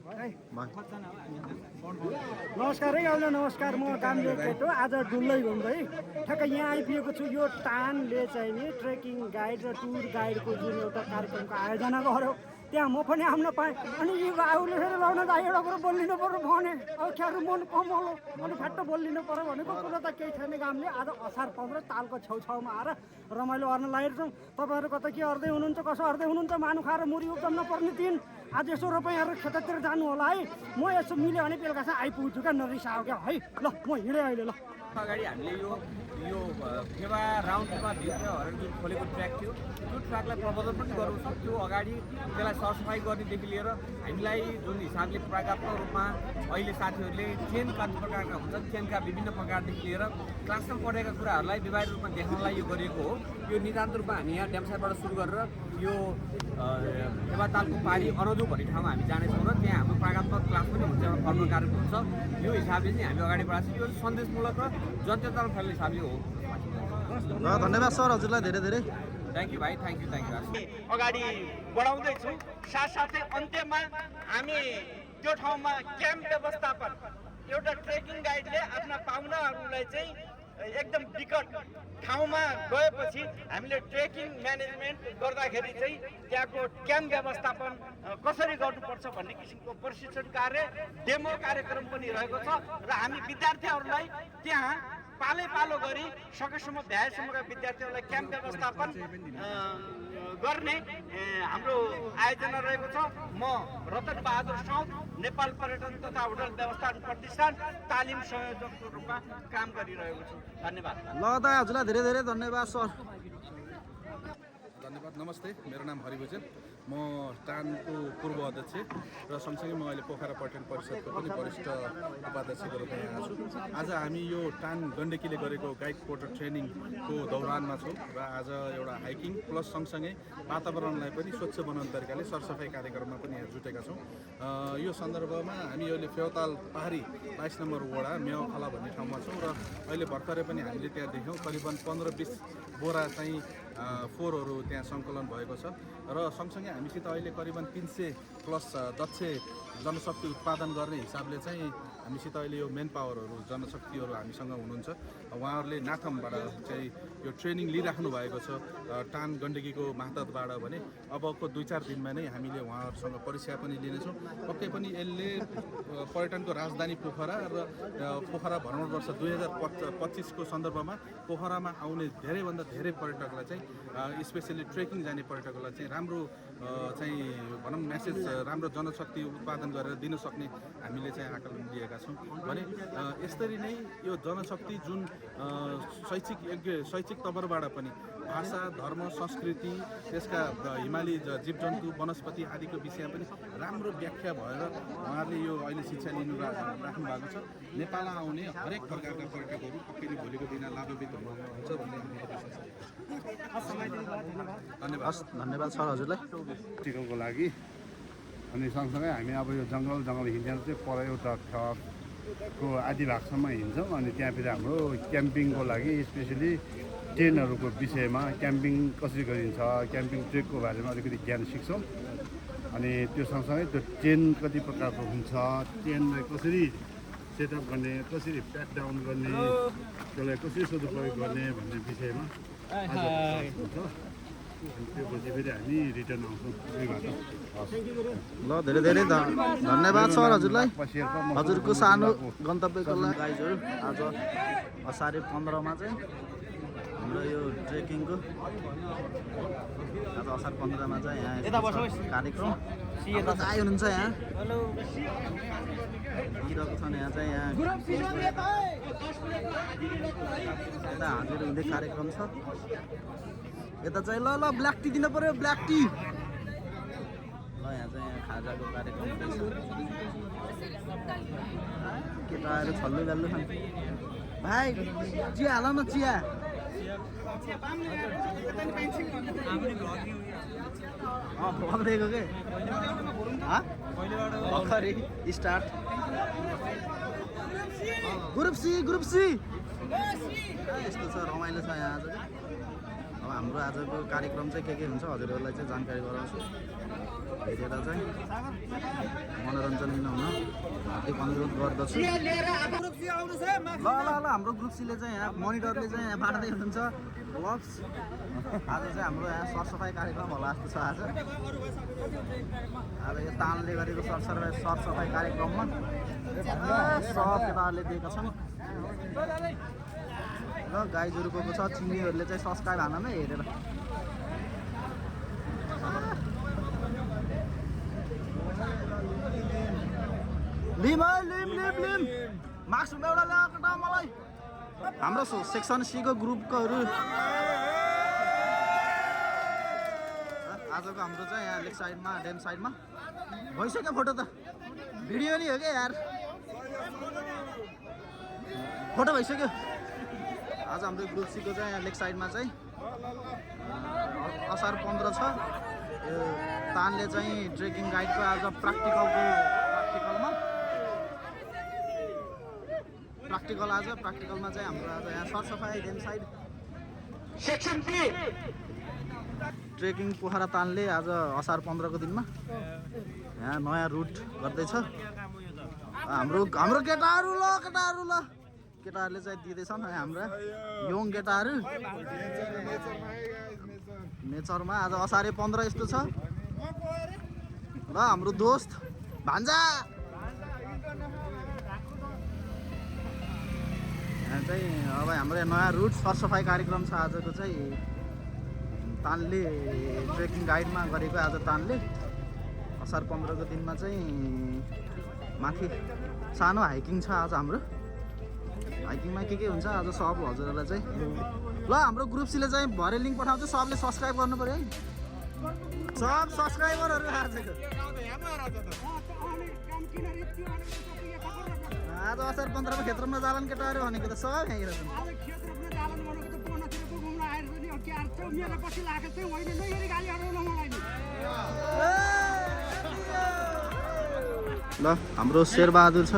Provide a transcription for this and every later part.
नमस्कार है गाउँले नमस्कार म कामले केटो आज डुल्दै घुम्दै ठ्याक्क यहाँ आइपुगेको छु यो टानले चाहिँ नि ट्रेकिङ गाइड र टुर गाइडको जुन एउटा कार्यक्रमको आयोजना गर्यो त्यहाँ म पनि आउन पाएँ अनि यो आउले फेरि लाउन त एउटा कुरो बोलिनु पर्यो भने अख्यारो मन कमलो अनि फ्याट्ट बोलिनु पर्यो भनेको कुरो त केही छैन कामले आज असार 15 तालको छेउछाउमा आएर रमाइलो गर्न लागेको छौँ तपाईँहरू कता के अर्दै हुनुहुन्छ कसो अर्दै हुनुहुन्छ मानु खाएर मुरी उब्जम नपर्ने दिन आज यसो रुपैयाँहरू खेततिर जानु होला है म यसो मिल्यो भने बेलुकासम्म आइपुग्छु क्या नरिसायो क्या है ल म हिँडेँ अहिले ल अगाडि हामीले यो फेवा राउन्डमा भित्र हरेक जुन खोलेको ट्र्याक थियो त्यो ट्र्याकलाई प्रबन्धन पनि गर्नु सक्थ्यो अगाडि त्यसलाई सरसफाइ गर्नेदेखि लिएर हामीलाई जुन हिसाबले प्रकारको रूपमा अहिले साथीहरूले चेन कति प्रकारका हुन्छन् चेनका विभिन्न प्रकारदेखि लिएर क्लासमा पढेका कुराहरूलाई व्यवहारिक रूपमा देखाउनलाई यो गरिएको हो यो नितान्त रूपमा हामी यहाँ ड्यामसाइडबाट सुरु गरेर यो फेवा तालको पारी अनदु भन्ने ठाउँमा हामी जानेछौँ र त्यहाँ हाम्रो प्रयोगात्मक क्लास पनि हुन्छ एउटा कर्म कार्यक्रम हुन्छ यो हिसाबले चाहिँ हामी अगाडि बढाएको छौँ यो सन्देशमूलक र जनचेतना फैलाउने हिसाबले हो ल धन्यवाद सर हजुरलाई धेरै धेरै थ्याङ्क यू भाइ थ्याङ्क यू अगाडि बढाउँदैछौँ साथसाथै अन्त्यमा हामी त्यो ठाउँमा क्याम्प व्यवस्थापन एउटा ट्रेकिङ गाइडले आफ्ना पाहुनाहरूलाई चाहिँ एकदम विकट ठाउँमा गएपछि हामीले ट्रेकिङ म्यानेजमेन्ट गर्दाखेरि चाहिँ त्यहाँको क्याम्प व्यवस्थापन कसरी गर्नुपर्छ भन्ने किसिमको प्रशिक्षण कार्य डेमो कार्यक्रम पनि रहेको छ र हामी विद्यार्थीहरूलाई त्यहाँ पालो गरी सकेसम्म भ्याएसम्मका विद्यार्थीहरूलाई क्याम्प व्यवस्थापन गर्ने हाम्रो आयोजना रहेको छ म रतन बहादुर साउद नेपाल पर्यटन तथा होटल व्यवस्थापन प्रतिष्ठान तालिम संयोजकको रूपमा काम गरिरहेको छु धन्यवाद ल त हजुरलाई धेरै धेरै धन्यवाद सर धन्यवाद नमस्ते मेरो नाम हरि भुजेल म टानको पूर्व अध्यक्ष र सँगसँगै म अहिले पोखरा पर्यटन परिषदको पनि वरिष्ठ उपाध्यक्षको रूपमा यहाँ छु आज हामी यो टान गण्डकीले गरेको गाइड पोर्टर ट्रेनिङको दौरानमा छौँ र आज एउटा हाइकिङ प्लस सँगसँगै वातावरणलाई पनि स्वच्छ बनाउने तरिकाले सरसफाइ कार्यक्रममा पनि यहाँ जुटेका छौँ यो सन्दर्भमा हामी अहिले फेवाताल पहाडी 22 नम्बर वडा मेवाखला भन्ने ठाउँमा छौँ र अहिले भर्खरै पनि हामीले त्यहाँ देख्यौँ करिबन 15-20 बोरा चाहिँ फोहोरहरू त्यहाँ सङ्कलन भएको छ र सँगसँगै हामीसित अहिले करिबन 300 प्लस दक्ष जनशक्ति उत्पादन गर्ने हिसाबले चाहिँ हामीसित अहिले यो मेन पावरहरू जनशक्तिहरू हामीसँग हुनुहुन्छ उहाँहरूले नाथमबाट चाहिँ यो ट्रेनिङ लिइराख्नु भएको छ टान गण्डकीको मातहतबाट भने अबको 2-4 दिनमा नै हामीले उहाँहरूसँग परीक्षा पनि लिनेछौँ पक्कै पनि यसले पर्यटनको राजधानी पोखरा र पोखरा भ्रमण वर्ष 2025 को सन्दर्भमा पोखरामा आउने धेरैभन्दा धेरै पर्यटकलाई चाहिँ स्पेसली ट्रेकिङ जाने पर्यटकहरूलाई चाहिँ राम्रो चाहिँ भनौँ मेसेज राम्रो जनशक्ति उत्पादन गरेर दिन सक्ने हामीले चाहिँ आकलन लिएका छौँ भने यसरी नै यो जनशक्ति जुन शैक्षिक तवरबाट पनि भाषा धर्म संस्कृति त्यसका हिमाली जीवजन्तु वनस्पति आदिको विषयमा पनि राम्रो व्याख्या भएर उहाँहरूले यो अहिले शिक्षा लिनु राख्नु भएको छ नेपालमा आउने हरेक प्रकारका पर्यटकहरू पक्कै नै भोलिको दिन लाभान्वित हुनुहुन्छ भन्ने धन्यवाद सर हजुरलाई टिकलको लागि अनि सँगसँगै हामी अब यो जङ्गल हिँडेर चाहिँ पर एउटा ठको आदि भागसम्म हिँड्छौँ अनि त्यहाँ फेरि हाम्रो क्याम्पिङको लागि स्पेसली टेन्टहरूको विषयमा क्याम्पिङ कसरी गरिन्छ क्याम्पिङ ट्रेकको बारेमा अलिकति ज्ञान सिक्छौँ अनि त्यो सँगसँगै त्यो टेन्ट कति प्रकारको हुन्छ टेन्टलाई कसरी सेटअप गर्ने कसरी प्याक डाउन गर्ने त्यसलाई कसरी सदुपयोग गर्ने भन्ने विषयमा हुन्छ त्यो पछि फेरि हामी रिटर्न आउँछौँ ल धेरै धेरै धन्यवाद सर हजुरलाई हजुरको सानो गन्तव्यको लागि गाइजहरू आज असारे 15मा चाहिँ हाम्रो यो ट्रेकिङको आज असार 15मा चाहिँ यहाँ कार्यक्रम दाइ हुनुहुन्छ यहाँ हिँडिरहेको छन् यहाँ चाहिँ यहाँ यता हाँडेर हिँड्ने कार्यक्रम छ यता चाहिँ ल ब्ल्याक टी दिनु पर्यो ब्ल्याक टी ल यहाँ चाहिँ यहाँ खाजाको कार्यक्रम छ केटाहरू छल्लु गाल्लु खान्छ भाइ चिया हाल न चिया भनिदिएको के भर्खरै स्टार्ट ग्रुप सी यस्तो छ रमाइलो छ यहाँ आज अब हाम्रो आजको कार्यक्रम चाहिँ के हुन्छ हजुरहरूलाई चाहिँ जानकारी गराउँछु हेरेर चाहिँ मनोरञ्जन मनोरञ्जन लिनुहुन हार्दिक अनुरोध गर्दछु। ल हाम्रो ग्रुप सीले चाहिँ यहाँ मोनिटरले चाहिँ यहाँ बाँड्दै हुनुहुन्छ ब्लग्स। आज चाहिँ हाम्रो यहाँ सरसफाइ कार्यक्रम होला जस्तो छ। आज यो तानले गरेको सरसफाइ कार्यक्रममा सब केटाहरूले दिएका छन्। ल गाईजहरू गएको छ, चिनीहरूले चाहिँ सब्सक्राइब हान्नै हेरेर। लिम मार्क्स एउटा ल्याएको त मलाई। हाम्रो सेक्सन सीको ग्रुपकोहरू आजको हाम्रो चाहिँ यहाँ लेक साइडमा ड्याम साइडमा भइसक्यो फोटो त। भिडियो नि हो क्या यार, फोटो भइसक्यो। आज हाम्रो ग्रुप सीको चाहिँ यहाँ लेक साइडमा चाहिँ असार 15 छ। यो तानले चाहिँ ट्रेकिङ गाइडको आज प्र्याक्टिकलमा चाहिँ हाम्रो आज यहाँ सरसफाइ dam side section B trekking Pokhara तानले आज असार 15 को दिनमा यहाँ नयाँ रुट गर्दैछ। हाम्रो केटाहरूले चाहिँ दिँदैछन् हाम्रा यङ केटाहरू नेचरमा। आज असारे 15 यस्तो छ। ल हाम्रो दोस्त भान्जा यहाँ चाहिँ अब हाम्रो नयाँ रुट सरसफाइ कार्यक्रम छ आजको चाहिँ। तानले ट्रेकिङ गाइडमा गरेको आज तानले असार 15 को दिनमा चाहिँ माथि सानो हाइकिङ छ आज हाम्रो। हाइकिङमा के हुन्छ आज सब हजुरहरूलाई चाहिँ। ल हाम्रो ग्रुप सीले चाहिँ भरे लिङ्क पठाउँछ, सबले सब्सक्राइब गर्नु पऱ्यो है। सब सब्सक्राइबरहरू आजको आज असार 15 को क्षेत्रमा जालन केटाहरू भनेको त सब यहीँ रहेछन्। ल हाम्रो शेरबहादुर छ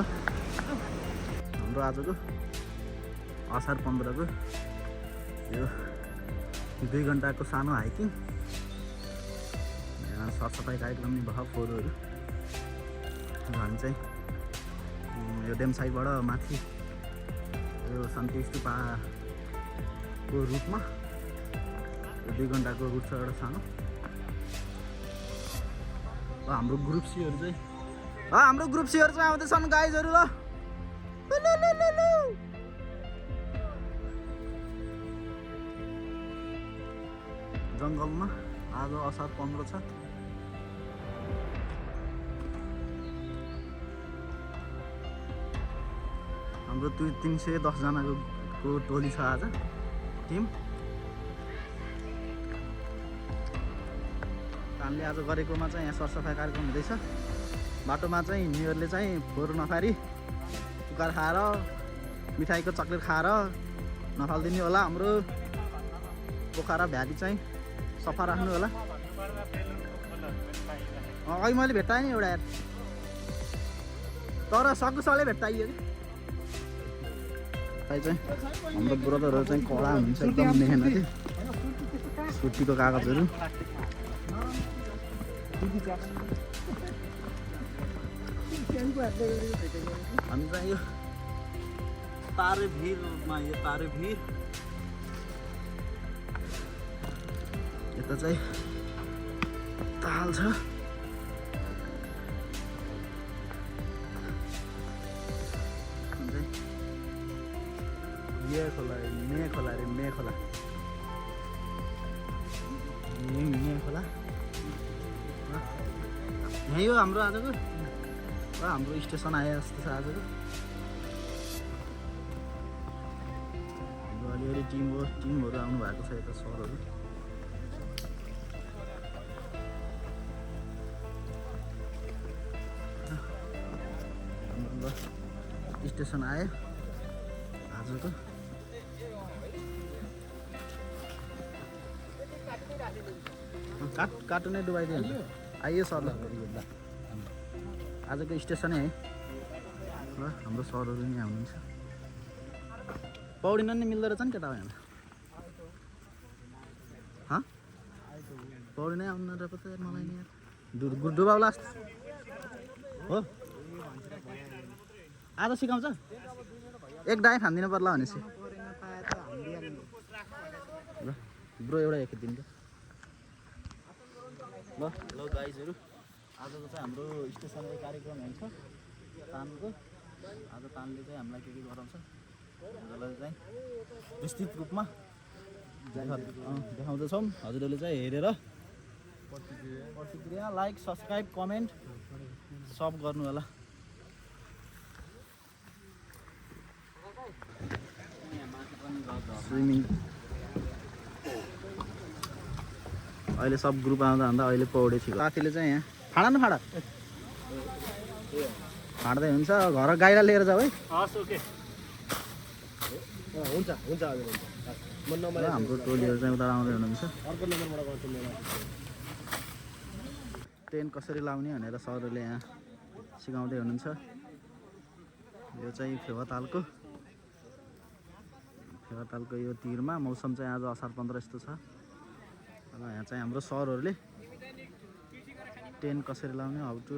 हाम्रो आजको असार 15 को यो 2 घन्टाको सानो हाइकिङ। यहाँ सरसफाइ कार्यक्रम नि भयो फोहोरहरू। हामी चाहिँ यो ड्याम साइडबाट माथि यो शान्ति स्तुपाको रुटमा 2 घन्टाको रुट छ एउटा सानो। हाम्रो ग्रुप सीहरू चाहिँ आउँदैछन् गाइजहरू। ल जङ्गलमा आज असार 15 छ। हाम्रो 310 जनाको टोली छ आज टिम। तानले आज गरेकोमा चाहिँ यहाँ सरसफाइ कार्यक्रम हुँदैछ। बाटोमा चाहिँ हिँड्नेहरूले चाहिँ फोहोर नफारी चुकार खाएर मिठाईको चक्लेट खाएर नफालिदिनु होला। हाम्रो पोखरा भ्याली चाहिँ सफा राख्नु होला। अघि मैले भेट्टाएँ नि एउटा यार, तर सकुसले भेट्टाइयो कि चाहिँ। हाम्रो ब्रदरहरू चाहिँ कडा हुन्छ एकदम मेहनती। छुट्टीको कागजहरू हामी चाहिँ यो तारेभिरमा यता चाहिँ ताल छ। मे खोला यही हो हाम्रो आजको। हाम्रो स्टेसन आए जस्तो छ आजको। अलिअलि टिमहरू आउनु भएको छ यता सरहरू। स्टेसन आयो आजको। काटो नै डुबाइदियो आइयो सर। आजको स्टेसनै है। ल हाम्रो सरहरू नि आउनुहुन्छ। पौडिन नि मिल्दो रहेछ नि केटा यहाँ। पौडिनै आउनु रहेछ मलाई नि यार। डुबाउला हो। आज सिकाउँछ एक डाइ खानिदिनु पर्ला भनेपछि ल ब्रो एउटा एकदिन ल ल गाइजहरू आजको चाहिँ हाम्रो स्टेसनको कार्यक्रम हुन्छ तानको आज तानले चाहिँ हामीलाई के गराउँछ हजुरलाई चाहिँ विस्तृत रूपमा देखाउँदैछौँ हजुरहरूले चाहिँ हेरेर प्रतिक्रिया लाइक सब्सक्राइब कमेन्ट सब गर्नु होला स्विमिङ अहिले सब ग्रुप आउँदा अहिले पौडी थियो साथीले चाहिँ यहाँ फाडा न फाडा फाड्दै हुन्छ घर गाईलाई लिएर जाऊ है हुन्छ हुन्छ हाम्रो टोलीहरू चाहिँ उता आउँदै हुनुहुन्छ अर्को नम्बरबाट गर्छु मेरो टेन्ट कसरी लाउने भनेर सरहरूले यहाँ सिकाउँदै हुनुहुन्छ यो चाहिँ फेवातालको यो तिरमा मौसम चाहिँ आज असार 15 यस्तो छ र यहाँ चाहिँ हाम्रो सरहरूले टेन्ट कसरी लाउने हाउ टु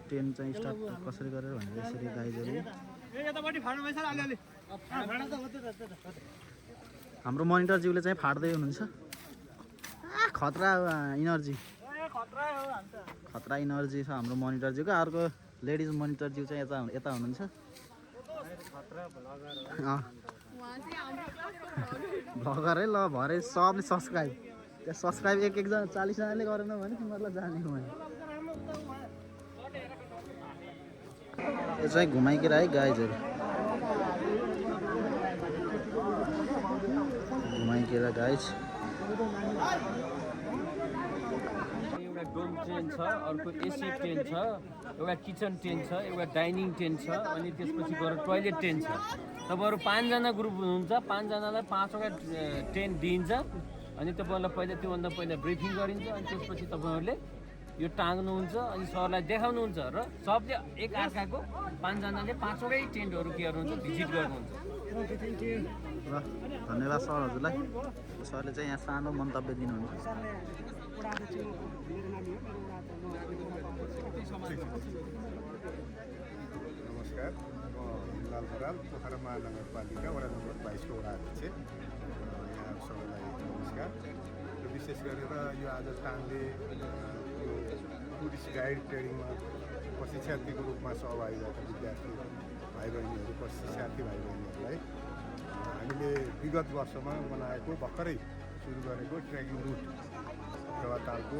टेन्ट चाहिँ स्टार्ट कसरी गरेर भनेर यसरी गाइजहरू हाम्रो मोनिटरज्यूले चाहिँ फाड्दै हुनुहुन्छ खतरा इनर्जी खतरा इनर्जी छ हाम्रो मोनिटरज्यूको अर्को लेडिज मोनिटरज्यू चाहिँ यता हुनुहुन्छ भर्खर है ल भरे सबले सब्सक्राइब त्यो सब्सक्राइब एकजना 40 जनाले गरेन भने तिमीहरूलाई जाने हो यो चाहिँ घुमाइकिरा है गाइजहरू घुमाइकिरा गाइज एउटा डोम टेन्ट छ अर्को एसी टेन्ट छ एउटा किचन टेन्ट छ एउटा डाइनिङ टेन्ट छ अनि त्यसपछि गएर टोयलेट टेन्ट छ तपाईँहरू 5 जना ग्रुप हुनुहुन्छ 5 जनालाई 5 वटा टेन्ट दिइन्छ अनि तपाईँहरूलाई पहिला त्योभन्दा पहिला ब्रिफिङ गरिन्छ अनि त्यसपछि तपाईँहरूले यो टाङ्नुहुन्छ अनि सरलाई देखाउनुहुन्छ र सबले एक अर्काको 5 जनाले 5 वटै टेन्टहरू के गर्नुहुन्छ भिजिट गर्नुहुन्छ ल धन्यवाद सर हजुरलाई सरले चाहिँ यहाँ सानो मन्तव्य दिनुहुन्छ नमस्कार म हिमलाल बराल पोखरा महानगरपालिका वडा नम्बर 22 को वडा अध्यक्ष यहाँ सबैलाई नमस्कार र विशेष गरेर यो आज तानले यो टुरिस्ट गाइड ट्रेनिङमा प्रशिक्षार्थीको रूपमा सहभागी भएका विद्यार्थी भाइ बहिनीहरू प्रशिक्षार्थी भाइ बहिनीहरूलाई हामीले विगत वर्षमा बनाएको भर्खरै सुरु गरेको ट्रेकिङ रुट फेवातालको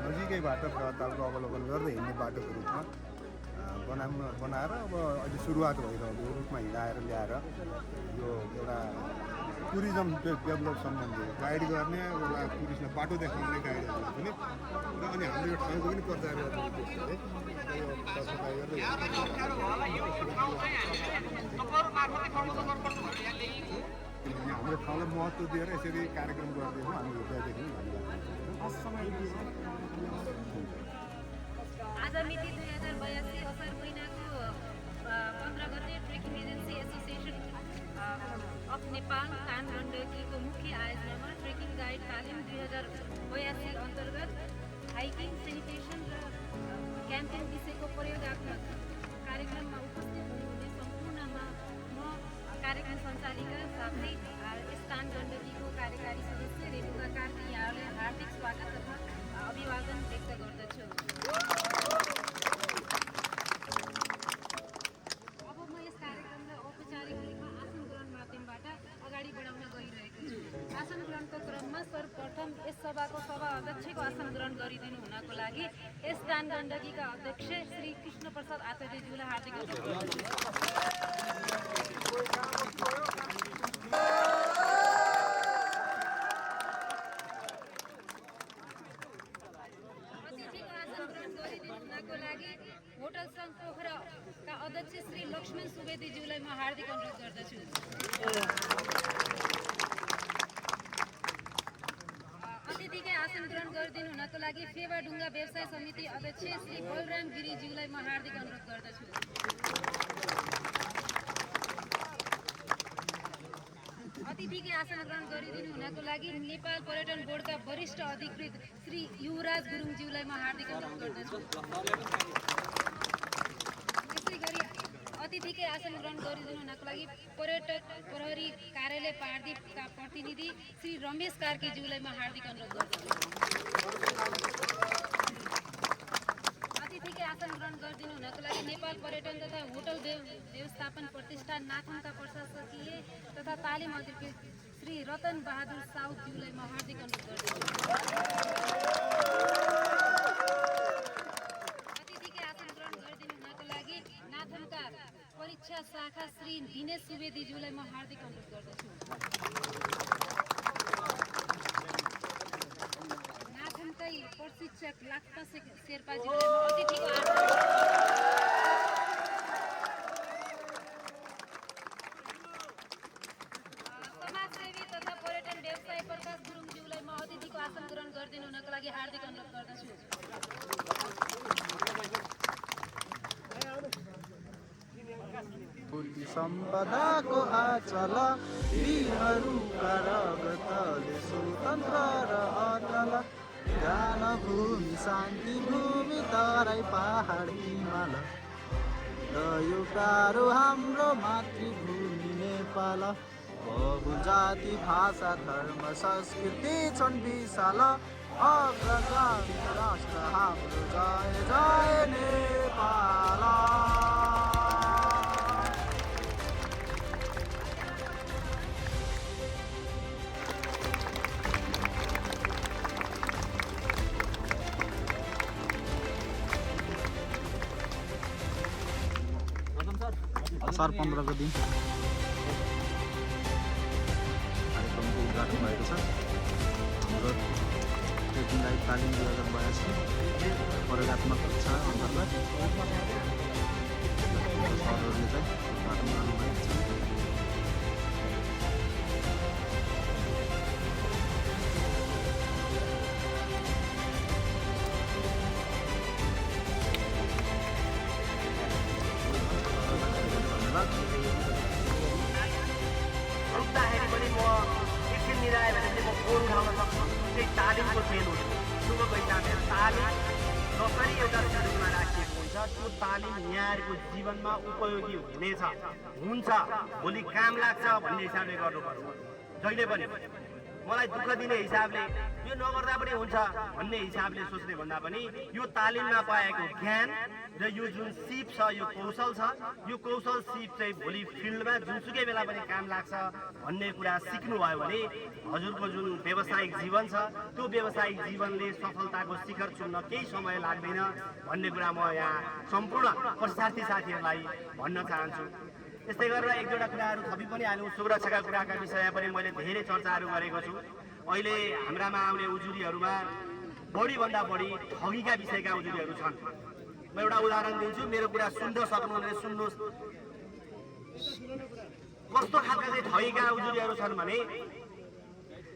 नजिकैबाट फेवातालको अवलोकन गर्दै हिँड्ने बाटोको रूपमा बनाएर अब अहिले सुरुवात भइरहेको रुटमा हिँडाएर ल्याएर यो एउटा टुरिज्म डेभलप सम्बन्धी गाइड गर्ने एउटा टुरिस्टलाई बाटो देखाउने गाइडहरू पनि र अनि हाम्रो यो ठाउँको पनि प्रचार गर्ने उद्देश्यले यो सरसफाइ गर्दै हाम्रो ठाउँलाई महत्त्व दिएर यसरी कार्यक्रम गर्दैछौँ हामी हृदयदेखि आज मिति 2082 असार महिनाको 15 गते trekking agency association of Nepal तान गण्डकीको मुख्य आयोजनामा ट्रेकिङ गाइड तालिम 2082 अन्तर्गत हाइकिङ सेनिटेसन र क्याम्पिङ विषयको प्रयोगात्मक कार्यक्रममा उपस्थित हुनुहुने सम्पूर्णमा म कार्यक्रम सञ्चालिका साथै तान गण्डकीको कार्यकारी सदस्य रेणुका कार्की यहाँलाई हार्दिक स्वागत तथा अभिवादन व्यक्त गर्दछु। अब म यस कार्यक्रमलाई औपचारिक रूपमा आसन ग्रहण माध्यमबाट अगाडि बढाउन गइरहेको छु। आसन ग्रहणको क्रममा सर्वप्रथम यस सभाको सभा अध्यक्षको आसन ग्रहण गरिदिनु हुनको लागि यस तान गण्डकीका अध्यक्ष श्री कृष्ण प्रसाद आचार्यज्यूलाई हार्दिक होटल सङ्घ पोखराका अध्यक्ष श्री लक्ष्मण सुवेदीज्यूलाई म हार्दिक अनुरोध गर्दछु। अतिथिकै आसन ग्रहण गरिदिनु हुनको लागि फेवाडुङ्गा व्यवसाय समिति अध्यक्ष श्री बलराम गिरीज्यूलाई म हार्दिक अनुरोध गर्दछु। अतिथिकै आसन ग्रहण गरिदिनु हुनको लागि नेपाल पर्यटन बोर्डका वरिष्ठ अधिकृत श्री युवराज गुरुङज्यूलाई म हार्दिक अनुरोध गर्दछु। आसन ग्रहण गरिदिनु हुनको लागि पर्यटक प्रहरी कार्यालय पारदीपका प्रतिनिधि श्री रमेश कार्कीज्यूलाई म हार्दिक अनुरोध गर्दछु। अतिथिकै आसन ग्रहण गरिदिनु हुनको लागि नेपाल पर्यटन तथा होटल व्यवस्थापन प्रतिष्ठान नाथमका प्रशासकीय तथा तालिम अधिकारी श्री रतन बहादुर साउदज्यूलाई म हार्दिक अनुरोध गर्दछु। अतिथिकै आसन ग्रहण गरिदिनु हुनको लागि नाथमका परीक्षा शाखा श्री दिनेश सुवेदीज्यूलाई म हार्दिक अनुरोध गर्दछु। नाथमकै प्रशिक्षक लाक्पा शेर्पाज्यूलाई म अतिथिको समाजसेवी तथा पर्यटन व्यवसायी प्रकाश गुरुङज्यूलाई म अतिथिको आसन ग्रहण गरिदिनु हुनको लागि हार्दिक अनुरोध गर्दछु। पूर्ति सम्पदाको आचल वीरहरूका रगतले स्वतन्त्र र अचल ज्ञान भूमि शान्ति भूमि तराई पहाड हिमाल र यो प्यारो हाम्रो मातृभूमि नेपाल बहुजाति भाषा धर्म संस्कृति छन् विशाल अग्रगामी राष्ट्र हाम्रो जय जय नेपाल। असार 15 को दिन कार्यक्रमको उद्घाटन भएको छ। हाम्रो ट्रेकिङ गाइड तालिम 2082 प्रयोगात्मक कक्षा अन्तर्गत सरहरूले चाहिँ उद्घाटन गर्नुभएको छ। रुक्दाखेरि पनि म एकछिन मिलायो भने चाहिँ म फोन उठाउन सक्छु। त्यही तालिमको ट्रेन हो। सुरुको हिसाबले तालिम जसरी एउटा शेड्युलमा राखिएको हुन्छ त्यो तालिम यहाँहरूको जीवनमा उपयोगी हुन्छ भोलि काम लाग्छ भन्ने हिसाबले गर्नुपर्छ। जहिले पनि मलाई दुःख दिने हिसाबले यो नगर्दा पनि हुन्छ भन्ने हिसाबले सोच्ने भन्दा पनि यो तालिममा पाएको ज्ञान र यो जुन सिप छ यो कौशल छ यो कौशल सिप चाहिँ भोलि फिल्डमा जुनसुकै बेला पनि काम लाग्छ भन्ने कुरा सिक्नुभयो भने हजुरको जुन व्यावसायिक जीवन छ त्यो व्यावसायिक जीवनले सफलताको शिखर छुन्न केही समय लाग्दैन भन्ने कुरा म यहाँ सम्पूर्ण प्रशिक्षार्थी साथीहरूलाई भन्न चाहन्छु। त्यस्तै गरेर एक दुईवटा कुराहरू थपि पनि हाल्नु। सुरक्षाका कुराका विषयमा पनि मैले धेरै चर्चाहरू गरेको छु। अहिले हाम्रामा आउने उजुरीहरूमा बढीभन्दा बढी ठगीका विषयका उजुरीहरू छन्। म एउटा उदाहरण दिन्छु। मेरो कुरा सुन्न सक्नुहुने सुन्नुहोस्। कस्तो खालका चाहिँ ठगीका उजुरीहरू छन् भने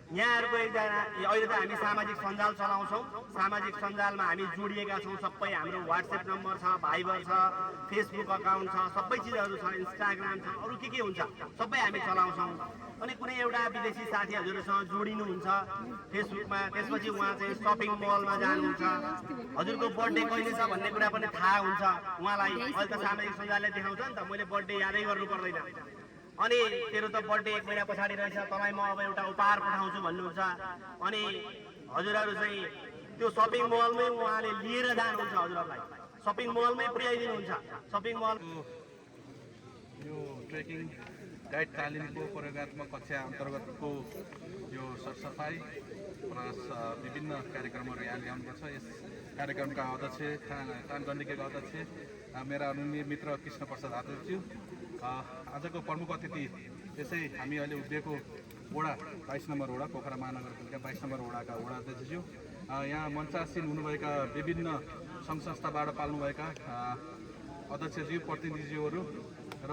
यहाँहरूको एकजना अहिले त हामी सामाजिक सञ्जाल चलाउँछौँ। सामाजिक सञ्जालमा हामी जोडिएका छौँ। सबै हाम्रो वाट्सएप नम्बर छ, भाइबर छ, फेसबुक अकाउन्ट छ, सबै चिजहरू छ, इन्स्टाग्राम छ, अरू के हुन्छ सबै हामी चलाउँछौँ। अनि कुनै एउटा विदेशी साथी हजुरसँग जोडिनुहुन्छ फेसबुकमा, त्यसपछि उहाँ चाहिँ सपिङ मलमा जानुहुन्छ। हजुरको बर्थडे कहिले छ भन्ने कुरा पनि थाहा हुन्छ उहाँलाई। अहिले त सामाजिक सञ्जालले देखाउँछ नि त, मैले बर्थडे यादै गर्नु पर्दैन। अनि तेरो त बर्थडे 1 महिना पछाडि रहेछ, तपाईँ म अब एउटा उपहार पठाउँछु भन्नुहुन्छ। अनि हजुरहरू चाहिँ त्यो सपिङ मलमै उहाँले लिएर जानुहुन्छ। हजुरहरूलाई सपिङ मलमै पुर्याइदिनुहुन्छ। सपिङ मल यो ट्रेकिङ गाइड तालिमको प्रयोगात्मक कक्षा अन्तर्गतको यो सरसफाइ प्लस विभिन्न कार्यक्रमहरू यहाँ ल्याउनुपर्छ। यस कार्यक्रमका अध्यक्ष तान गण्डकीका अध्यक्ष मेरा अनुन्य मित्र कृष्ण प्रसाद आचार्यज्यू, आजको प्रमुख अतिथि यसै हामी अहिले उभिएको वडा 22 नम्बर वडा पोखरा महानगरपालिका 22 नम्बर वडाका वडा अध्यक्षज्यू, यहाँ मञ्चासीन हुनुभएका विभिन्न सङ्घ संस्थाबाट पाल्नुभएका अध्यक्षज्यू, प्रतिनिधिज्यूहरू र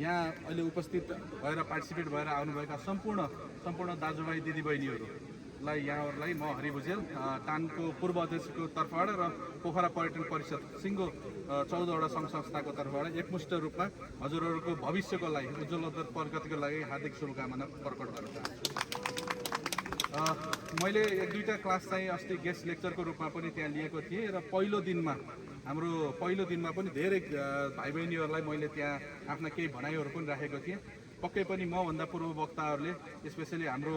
यहाँ अहिले उपस्थित भएर पार्टिसिपेट भएर आउनुभएका सम्पूर्ण दाजुभाइ दिदीबहिनीहरूलाई यहाँहरूलाई म हरि भुजेल टानको पूर्व अध्यक्षको तर्फबाट र पोखरा पर्यटन परिषद सिङ्गो 14वटा सङ्घ संस्थाको तर्फबाट एकमुष्ट रूपमा हजुरहरूको भविष्यको लागि उज्जवल प्रगतिको लागि हार्दिक शुभकामना प्रकट गर्न चाहन्छु। मैले 1-2टा क्लास चाहिँ अस्ति गेस्ट लेक्चरको रूपमा पनि त्यहाँ लिएको थिएँ र पहिलो दिनमा हाम्रो पहिलो दिनमा पनि धेरै भाइ बहिनीहरूलाई मैले त्यहाँ आफ्ना केही भनाइहरू पनि राखेको थिएँ। पक्कै पनि मभन्दा पूर्व वक्ताहरूले स्पेसली हाम्रो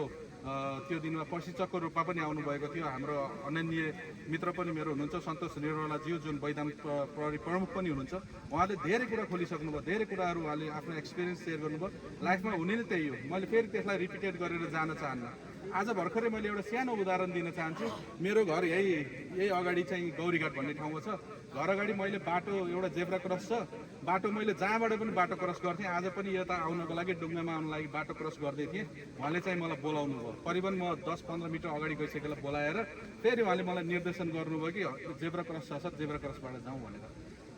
त्यो दिनमा प्रशिक्षकको रूपमा पनि आउनुभएको थियो। हाम्रो अनन्य मित्र पनि मेरो हुनुहुन्छ सन्तोष निरौलाज्यू, जुन वैधाम प्रहरी प्रमुख पनि हुनुहुन्छ। उहाँले धेरै कुरा खोलिसक्नुभयो, धेरै कुराहरू उहाँले आफ्नो एक्सपिरियन्स सेयर गर्नुभयो। लाइफमा हुने नै त्यही हो, मैले फेरि त्यसलाई रिपिटेड गरेर जान चाहन्न। आज भर्खरै मैले एउटा सानो उदाहरण दिन चाहन्छु। मेरो घर यही अगाडि चाहिँ गौरीघाट भन्ने ठाउँमा छ। घर अगाडि मैले बाटो एउटा जेब्रा क्रस छ, बाटो मैले जहाँबाट पनि बाटो क्रस गर्थेँ। आज पनि यता आउनको लागि डुङ्गामा आउनको लागि बाटो क्रस गर्दै थिएँ। उहाँले चाहिँ मलाई बोलाउनु भयो, करिबन म 10-15 मिटर अगाडि गइसकेर बोलाएर फेरि उहाँले मलाई निर्देशन गर्नुभयो कि जेब्रा क्रस छ सर, जेब्रा क्रसबाट जाउँ भनेर।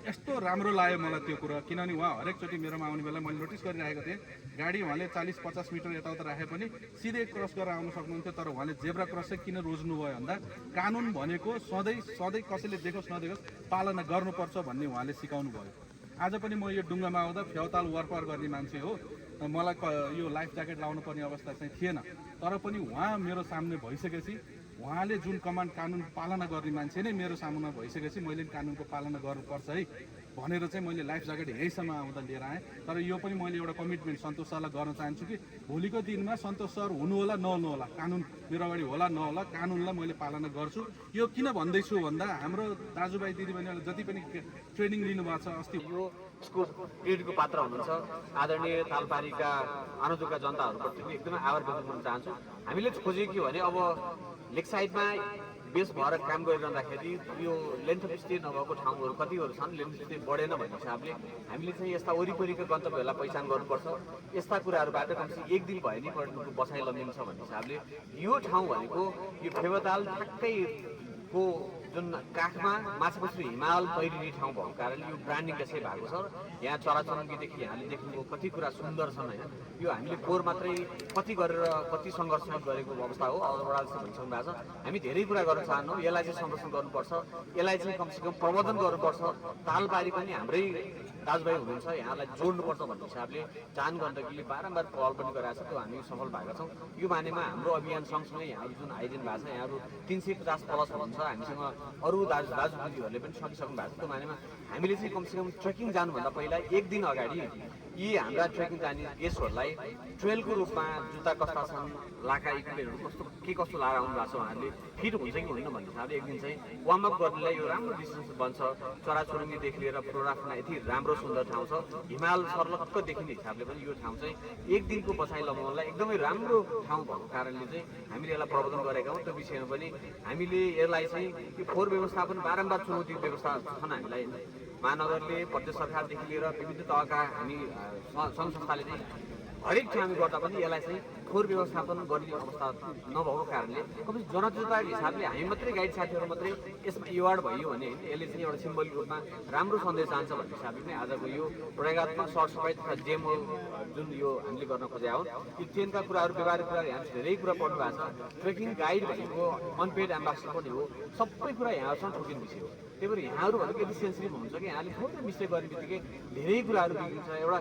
यस्तो राम्रो लाग्यो मलाई त्यो कुरा, किनभने उहाँ हरेकचोटि मेरोमा आउने बेला मैले नोटिस गरिरहेको थिएँ। गाडी उहाँले 40-50 मिटर यताउता राखे पनि सिधै क्रस गरेर आउन सक्नुहुन्थ्यो। तर उहाँले जेब्रा क्रस चाहिँ किन रोज्नुभयो भन्दा कानुन भनेको सधैँ कसैले देखोस् नदेखोस् पालना गर्नुपर्छ भन्ने उहाँले सिकाउनु भयो। आज पनि म यो डुङ्गामा आउँदा फ्याउताल वरपर गर्ने मान्छे हो, मलाई यो लाइफ ज्याकेट लाउनु पर्ने अवस्था चाहिँ थिएन। तर पनि उहाँ मेरो सामने भइसकेपछि, उहाँले जुन कमान्ड कानुन पालना गर्ने मान्छे नै मेरो सामुमा भइसकेपछि मैले कानुनको पालना गर्नुपर्छ है भनेर चाहिँ मैले लाइफ ज्याकेट यहीसम्म आउँदा लिएर आएँ। तर यो पनि मैले एउटा कमिटमेन्ट सन्तोष सरलाई गर्न चाहन्छु कि भोलिको दिनमा सन्तोष सर हुनु होला नहुनु होला, कानुन मेरो अगाडि होला नहोला, कानुनलाई मैले पालना गर्छु। यो किन भन्दैछु भन्दा हाम्रो दाजुभाइ दिदीबहिनीहरूले जति पनि ट्रेनिङ लिनुभएको छ, अस्ति यो यसको क्रेडिटको पात्र हुनुहुन्छ आदरणीय तालपारीका आनन्दका जनताहरूप्रति पनि एकदमै आभार व्यक्त गर्न चाहन्छु। हामीले खोजेको के भने अब लेक साइडमा बेस भएर काम गरिरहँदाखेरि यो लेन्थ अफ स्टे नभएको ठाउँहरू कतिहरू छन्, लेन्थ अफ स्टे बढेन भन्ने हिसाबले हामीले चाहिँ यस्ता वरिपरिका गन्तव्यहरूलाई पहिचान गर्नुपर्छ। यस्ता कुराहरूबाट कमसेकम एक दिन भए नि पर्यटनको बसाइ लम्बिन्छ भन्ने हिसाबले यो ठाउँ भनेको यो फेवाताल ठ्याक्कैको जुन काखमा माछापुछ्री हिमाल पहिरिने ठाउँ भएको कारणले यो ब्रान्डिङ त्यसै भएको छ। यहाँ चराचुरुङ्गीदेखि यहाँले देख्नुभयो कति कुरा सुन्दर छन् होइन। यो हामीले फोहोर मात्रै कति गरेर कति सङ्घर्ष गरेको अवस्था हो अदालतले भनिसक्नु भएको छ। हामी धेरै कुरा गर्न चाहन्नौँ, यसलाई चाहिँ संरक्षण गर्नुपर्छ, यसलाई चाहिँ कमसेकम प्रबन्धन गर्नुपर्छ। तालपारी पनि हाम्रै दाजुभाइ हुनुहुन्छ, यहाँलाई जोड्नुपर्छ भन्ने हिसाबले चान गण्डकीले बारम्बार पहल पनि गराएको छ, त्यो हामी सफल भएका छौँ। यो बारेमा हाम्रो अभियान सँगसँगै यहाँहरू जुन आइदिनु भएको छ, यहाँहरू 350 प्लस हुनुहुन्छ, हामीसँग अरू दाजुदिदीहरूले पनि सकिसक्नु भएको छ। त्यो बारेमा हामीले चाहिँ कमसेकम ट्रेकिङ जानुभन्दा पहिला एक दिन अगाडि यी हाम्रा ट्रेकिङ जाने गेस्टहरूलाई ट्रेलको रूपमा जुत्ता कस्ता छन्, लाका इक्विपमेन्टहरू कस्तो लाएर आउनु भएको छ, उहाँहरूले फिट हुन्छ कि होइन भन्ने हिसाबले एक दिन चाहिँ वार्मअप गर्नेलाई यो राम्रो डिस्टेन्स बन्छ। चराचुरुङ्गीदेखि लिएर प्रोग्राफमा यति राम्रो सुन्दर ठाउँ छ, हिमाल सर्लक्क देखिने हिसाबले पनि यो ठाउँ चाहिँ एक दिनको बसाइ लगाउनलाई एकदमै राम्रो ठाउँ भएको कारणले चाहिँ हामीले यसलाई प्रबन्धन गरेका हौँ। त्यो विषयमा पनि हामीले यसलाई चाहिँ यो फोहोर व्यवस्थापन बारम्बार चुनौती व्यवस्था छन् हामीलाई। महानगरले प्रदेश सरकारदेखि लिएर विभिन्न तहका हामी सङ्घ संस्थाले चाहिँ हरेक ठाउँमा गर्दा पनि यसलाई चाहिँ फोहोर व्यवस्थापन गर्ने अवस्था नभएको कारणले कमसेकम जनचेतनाको हिसाबले हामी मात्रै गाइड साथीहरू मात्रै यसमा एवार्ड भयो भने यसले चाहिँ एउटा सिम्बोलिक रूपमा राम्रो सन्देश जान्छ भन्ने हिसाबले नै आजको यो प्रयोगात्मक सरसफाइ तथा डेमो जुन यो हामीले गर्न खोजेका हो। यी ट्रेनका कुराहरू व्यवहारिक कुराहरू यहाँ धेरै कुरा पढ्नु भएको छ। ट्रेकिङ गाइड भनेको अनपेड एम्बासडर पनि हो, सबै कुरा यहाँहरूसँग ठोकिने विषय हो। त्यही भएर यहाँहरू भनेको यति सेन्सिटिभ हुनुहुन्छ कि यहाँले थोरै मिस्टेक गर्ने बित्तिकै धेरै कुराहरू बिग्रिन्छ। एउटा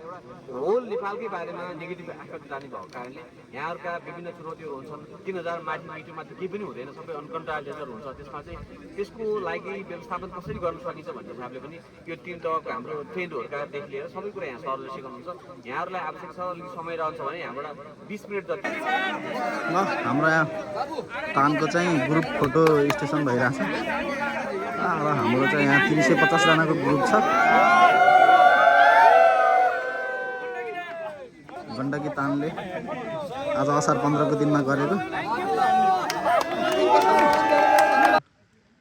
होल नेपालकै बारेमा नेगेटिभ एफेक्ट जाने भएको कारणले यहाँहरूका विभिन्न चुनौतीहरू हुन्छन्। 3000 मिटरमा केही पनि हुँदैन, सबै अनकन्ट्रोलेबल हुन्छ। त्यसमा चाहिँ त्यसको लागि व्यवस्थापन कसरी गर्न सकिन्छ भन्ने हिसाबले पनि यो 3 तहको हाम्रो ट्रेन्डहरूकादेखि लिएर सबै कुरा यहाँ सरले सिकाउनुहुन्छ। यहाँहरूलाई आवश्यक छ अलिक समय रहन्छ भने यहाँबाट 20 मिनट जति ल हाम्रो यहाँ तानको चाहिँ ग्रुप फोटो स्टेसन भइरहेछ र हाम्रो चाहिँ यहाँ 350 जनाको ग्रुप छ। गण्डकी तानले आज असार 15 को दिनमा गरेको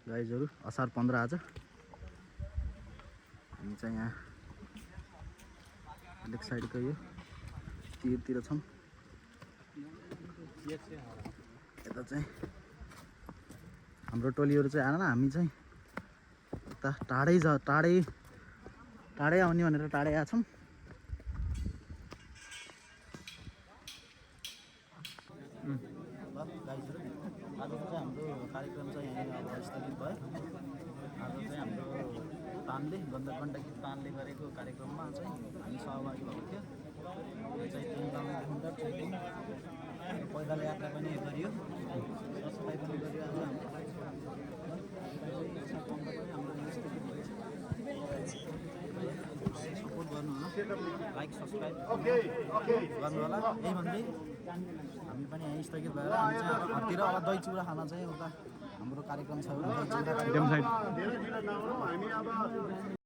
गाइजहरू असार 15 आज हामी चाहिँ यहाँ लेक साइडको यो तीरतिर छौँ। यता चाहिँ हाम्रो टोलीहरू चाहिँ आएन, हामी चाहिँ यता टाढै आउने भनेर टाढै आएको छौँ। आजको चाहिँ हाम्रो कार्यक्रम चाहिँ यहीँ अब स्थगित भयो। आज चाहिँ हाम्रो तानले गण्डकी तानले गरेको कार्यक्रममा चाहिँ हामी सहभागी भएको थियो। यो चाहिँ 3 किलोमिटर ट्रेकिङ पैदल यात्रा पनि गरियो, सरसफाइ पनि गरियो। आज हाम्रो सपोर्ट गर्नु होला लाइक सब्सक्राइब गर्नु होला यही भन्दै हामी पनि यहीँ स्थगित भएर हामी चाहिँ अब हत्तिर अब दही चिउरा खान चाहिँ उता हाम्रो कार्यक्रम छ एउटा दही चिउरा कार्यक्रम